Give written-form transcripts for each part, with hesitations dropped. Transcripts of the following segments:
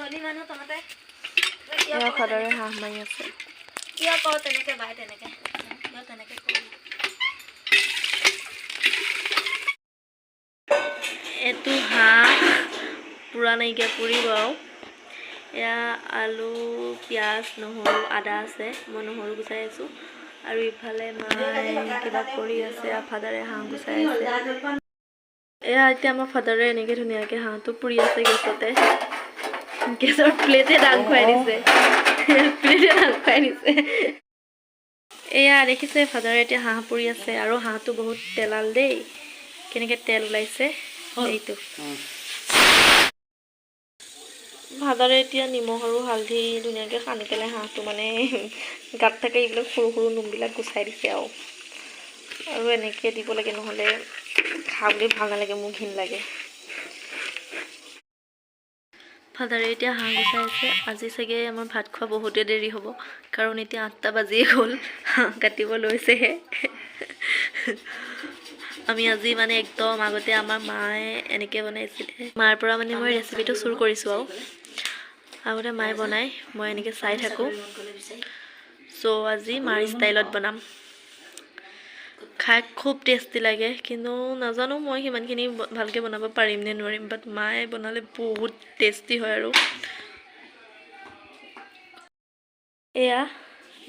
ছোৱালী মানুহ তহঁতে এয়া ফাদাৰে হাঁহ মাৰি আছে কিয় কৰ তেনেকৈ বাই তেনেকৈ কিয় তেনেকৈ কৰ এইটো হাঁহ পুৰা নাইকিয়া পৰিব আৰু এয়া আলু পিঁয়াজ নহৰু আদা আছে মই নহৰু গুচাই আছোঁ আৰু ইফালে মায়ে কিবা কৰি আছে ফাদাৰে হাঁহ গুচাই আছে এয়া এতিয়া আমাৰ ফাদাৰে এনেকৈ ধুনীয়াকৈ হাঁহটো পুৰি আছে গেছতে গেছৰ প্লেটে দাং খুৱাই দিছে এয়া দেখিছে ফাদাৰে এতিয়া হাঁহ পুৰি আছে আৰু হাঁহটো বহুত তেলাল দেই কেনেকৈ তেল ওলাইছে এইটো ফাদাৰে এতিয়া নিমখ আৰু হালধি ধুনীয়াকৈ সানি পেলাই হাঁহটো মানে গাত থাকে এইবিলাক সৰু সৰু নোমবিলাক গুচাই দিছে আৰু এনেকৈ দিব লাগে নহ'লে খাবলৈ ভাল নালাগে মোৰ ঘিণ লাগে ফাদাৰে এতিয়া হাঁহ গুচাই আছে আজি চাগে আমাৰ ভাত খোৱা বহুতে দেৰি হ'ব কাৰণ এতিয়া 8টা বাজিয়ে গ'ল হাঁহ কাটিব লৈছেহে আমি আজি মানে একদম আগতে আমাৰ মায়ে এনেকৈ বনাইছিলে মাৰ পৰা মানে মই ৰেচিপিটো চুৰ কৰিছোঁ আৰু আগতে মায়ে বনাই মই এনেকৈ চাই থাকোঁ চ' আজি মাৰ ষ্টাইলত বনাম খাই খুব টেষ্টি লাগে কিন্তু নাজানো মই সিমানখিনি ভালকৈ বনাব পাৰিম নে নোৱাৰিম বাট মায়ে বনালে বহুত টেষ্টি হয় আৰু এয়া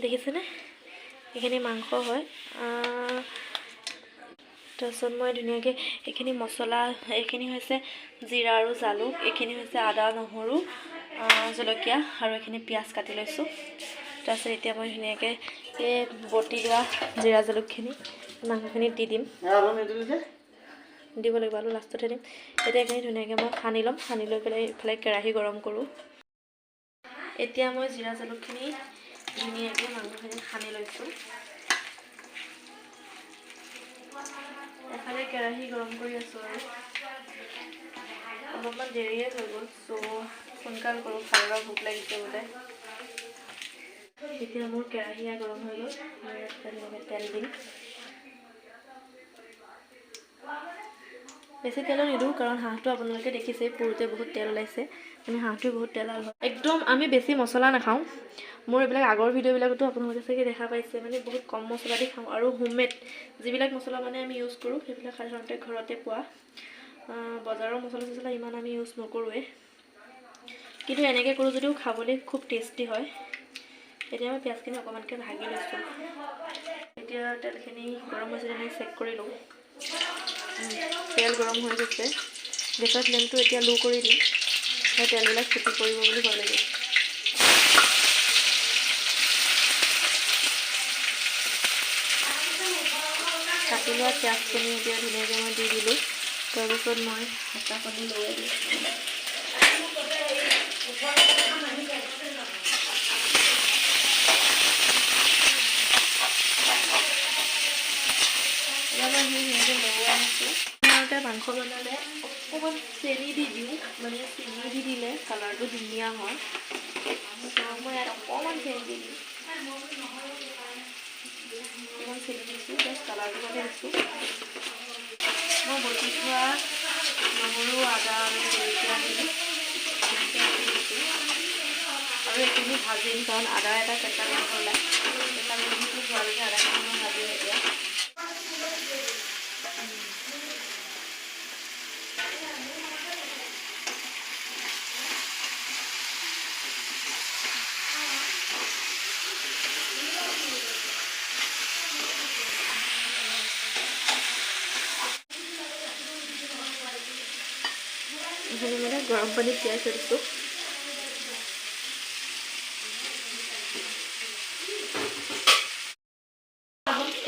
দেখিছেনে এইখিনি মাংস হয় তাৰপিছত মই ধুনীয়াকৈ এইখিনি মছলা এইখিনি হৈছে জিৰা আৰু জালুক এইখিনি হৈছে আদা নহৰু জলকীয়া আৰু এইখিনি পিঁয়াজ কাটি লৈছোঁ তাৰপিছত এতিয়া মই ধুনীয়াকৈ এই বটি লোৱা জিৰা জালুকখিনি মাংসখিনিত দি দিম দিব লাগিব আৰু লাষ্টতহে দিম এতিয়া এইখিনি ধুনীয়াকৈ মই সানি ল'ম সানি লৈ পেলাই ইফালে কেৰাহী গৰম কৰোঁ এতিয়া মই জিৰা জালুকখিনি ধুনীয়াকৈ মাংসখিনি সানি লৈছোঁ এফালে কেৰাহী গৰম কৰি আছোঁ আৰু অলপমান দেৰিয়ে হৈ গ'ল চ' সোনকাল কৰোঁ ফাদাৰৰ ভোক লাগিছে বোলে এতিয়া মোৰ কেৰাহী গৰম হৈ গ'ল মই ইয়াত ধুনীয়াকৈ তেল দিম বেছি তেলো নিদিওঁ কাৰণ হাঁহটো আপোনালোকে দেখিছেই পুৰোতে বহুত তেল ওলাইছে মানে হাঁহটো বহুত তেলাল হয় একদম আমি বেছি মছলা নাখাওঁ মোৰ এইবিলাক আগৰ ভিডিঅ'বিলাকতো আপোনালোকে চাগে দেখা পাইছে মানে বহুত কম মছলা দি খাওঁ আৰু হোমমেড যিবিলাক মছলা মানে আমি ইউজ কৰোঁ সেইবিলাক সাধাৰণতে ঘৰতে পোৱা বজাৰৰ মছলা ইমান আমি ইউজ নকৰোঁৱে কিন্তু এনেকৈ কৰোঁ যদিও খাবলৈ খুব টেষ্টি হয় এতিয়া মই পিঁয়াজখিনি অকণমানকৈ ভাগি লৈছোঁ এতিয়া তেলখিনি গৰম হৈছে আমি চেক কৰি লওঁ তেল গৰম হৈ গৈছে গেছৰ ফ্লেমটো এতিয়া ল' কৰি দিম সেই তেলবিলাক ছুটি পৰিব বুলি ভয় লাগে কাটি লোৱা পিঁয়াজখিনি এতিয়া ধুনীয়াকৈ মই দি দিলোঁ তাৰপিছত মই হেতাখনি লৈ দিওঁ মাংস বনালে অকণমান চেনি দি দিওঁ মানে চেনি দি দিলে কালাৰটো ধুনীয়া হয় মই ইয়াত অকণমান চেনি দি দিওঁ অকণমান চেনি দিছোঁ জাষ্ট কালাৰটো কাৰণে দিছোঁ মই বটি থোৱা নহৰু আদা আৰু জলকীয়া দিছোঁ আৰু এইখিনি ভাজিম কাৰণ আদা এটা কেঁচা গোন্ধ ওলায় কেঁচা গোন্ধটো যোৱালৈকে আদাখিনি মই ভাজিম এতিয়া এইখিনি মানে গৰম পানীত তিয়াই থৈ দিছোঁ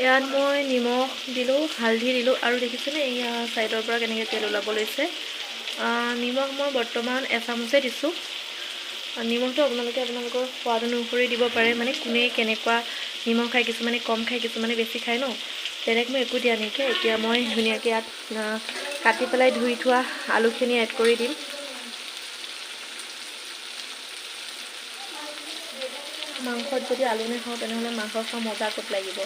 ইয়াত মই নিমখ দিলোঁ হালধি দিলোঁ আৰু দেখিছেনে এয়া ছাইডৰ পৰা কেনেকৈ তেল ওলাব লৈছে নিমখ মই বৰ্তমান এচামুচে দিছোঁ নিমখটো আপোনালোকে আপোনালোকৰ সোৱাদ অনুসৰি দিব পাৰে মানে কোনে কেনেকুৱা নিমখ খায় কিছুমানে কম খায় কিছুমানে বেছি খায় ন তেনেকৈ মই একো দিয়া নাইকিয়া এতিয়া মই ধুনীয়াকৈ ইয়াত কাটি পেলাই ধুই থোৱা আলুখিনি এড কৰি দিম মাংসত যদি আলু নাখাওঁ তেনেহ'লে মাংস খোৱা মজা ক'ত লাগিব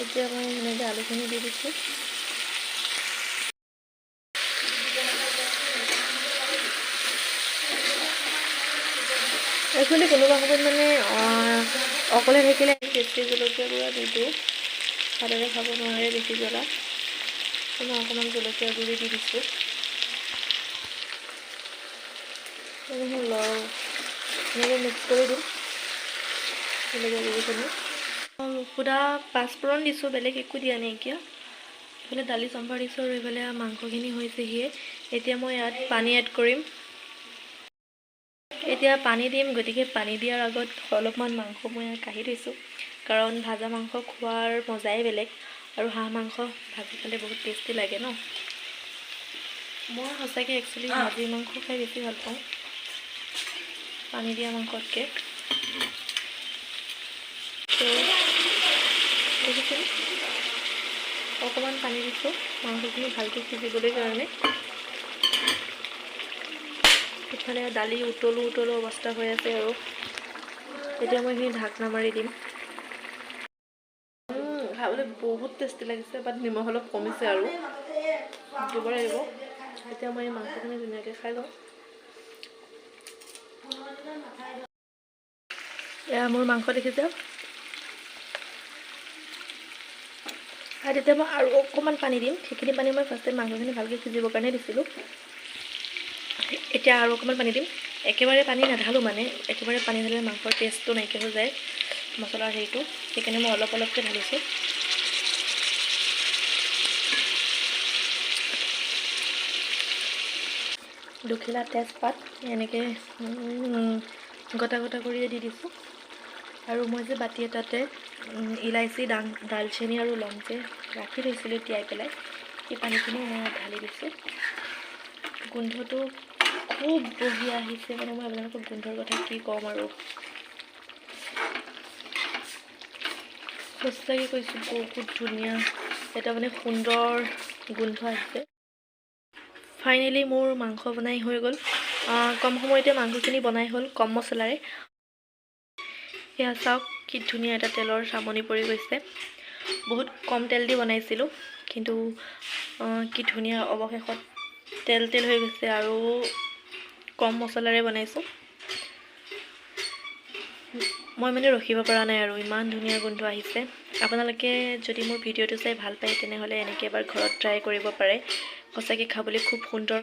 এতিয়া মই ধুনীয়াকৈ আলুখিনি দি দিছোঁ একচুৱেলি কোনোবা সময়ত মানে অকলে থাকিলে বেছি জলকীয়া গুড়া নিদিওঁ, ভালদৰে খাব নোৱাৰে বেছি জ্বলা। মই অকণমান জলকীয়া গুড়ি দি দিছোঁ। লওঁ এনেকৈ মিক্স কৰি দিম জলকীয়া গুড়িখিনি। সুদা পাঁচফোৰণ দিছোঁ, বেলেগ একো দিয়া নাইকিয়া। এইফালে দালি চম্ভাৰ দিছোঁ আৰু এইফালে মাংসখিনি হৈছেহিয়ে। এতিয়া মই ইয়াত পানী এড কৰিম। এতিয়া পানী দিম, গতিকে পানী দিয়াৰ আগত অলপমান মাংস মই কাঢ়ি থৈছোঁ, কাৰণ ভাজা মাংস খোৱাৰ মজাই বেলেগ আৰু হাঁহ মাংস ভাজি খালে বহুত টেষ্টি লাগে ন। মই সঁচাকৈ একচুৱেলি ভাজি মাংস খাই বেছি ভাল পাওঁ পানী দিয়া মাংসতকৈ। দেখিছোঁ অকণমান পানী দিছোঁ মাংসখিনি ভালকৈ সিজিবলৈ কাৰণে। ইফালে দালি উতলো অৱস্থা হৈ আছে আৰু এতিয়া মই এইখিনি ঢাকনা মাৰি দিম। খাবলৈ বহুত টেষ্টি লাগিছে, বাট নিমখ অলপ কমিছে আৰু দিব লাগিব। এতিয়া মই এই মাংসখিনি ধুনীয়াকৈ খাই লওঁ। এয়া মোৰ মাংস দেখিছে। আৰু তেতিয়া মই আৰু অকণমান পানী দিম। সেইখিনি পানী মই ফাৰ্ষ্টে মাংসখিনি ভালকৈ সিজিবৰ কাৰণে দিছিলোঁ। এতিয়া আৰু অকণমান পানী দিম। একেবাৰে পানী নাঢালোঁ, মানে একেবাৰে পানী ঢালিলে মাংসৰ টেষ্টটো নাইকিয়া হৈ যায়, মছলাৰ হেৰিটো। সেইকাৰণে মই অলপ অলপকৈ ঢালিছোঁ। দুখিলা তেজপাত এনেকৈ গটা কৰিয়ে দি দিছোঁ। আৰু মই যে বাতি এটাতে ইলাচি, দালচেনি আৰু লং যে ৰাখি থৈছিলোঁ তিয়াই পেলাই, সেই পানীখিনিও মই ঢালি দিছোঁ। গোন্ধটো খুব বঢ়িয়া আহিছে, মানে মই আপোনালোকক গোন্ধৰ কথা কি ক'ম আৰু। সঁচাকৈ কৈছোঁ বহুত ধুনীয়া এটা মানে সুন্দৰ গোন্ধ আহিছে। ফাইনেলি মোৰ মাংস বনাই হৈ গ'ল। কম সময়তে মাংসখিনি বনাই হ'ল, কম মছলাৰে। এয়া চাওক কি ধুনীয়া এটা তেলৰ চামনি পৰি গৈছে। বহুত কম তেল দি বনাইছিলোঁ, কিন্তু কি ধুনীয়া অৱশেষত তেল হৈ গৈছে আৰু কম মছলাৰে বনাইছোঁ। মই মানে ৰখিব পৰা নাই আৰু ইমান ধুনীয়া গোন্ধ আহিছে। আপোনালোকে যদি মোৰ ভিডিঅ'টো চাই ভাল পায় তেনেহ'লে এনেকৈ এবাৰ ঘৰত ট্ৰাই কৰিব পাৰে। সঁচাকৈ খাবলৈ খুব সুন্দৰ।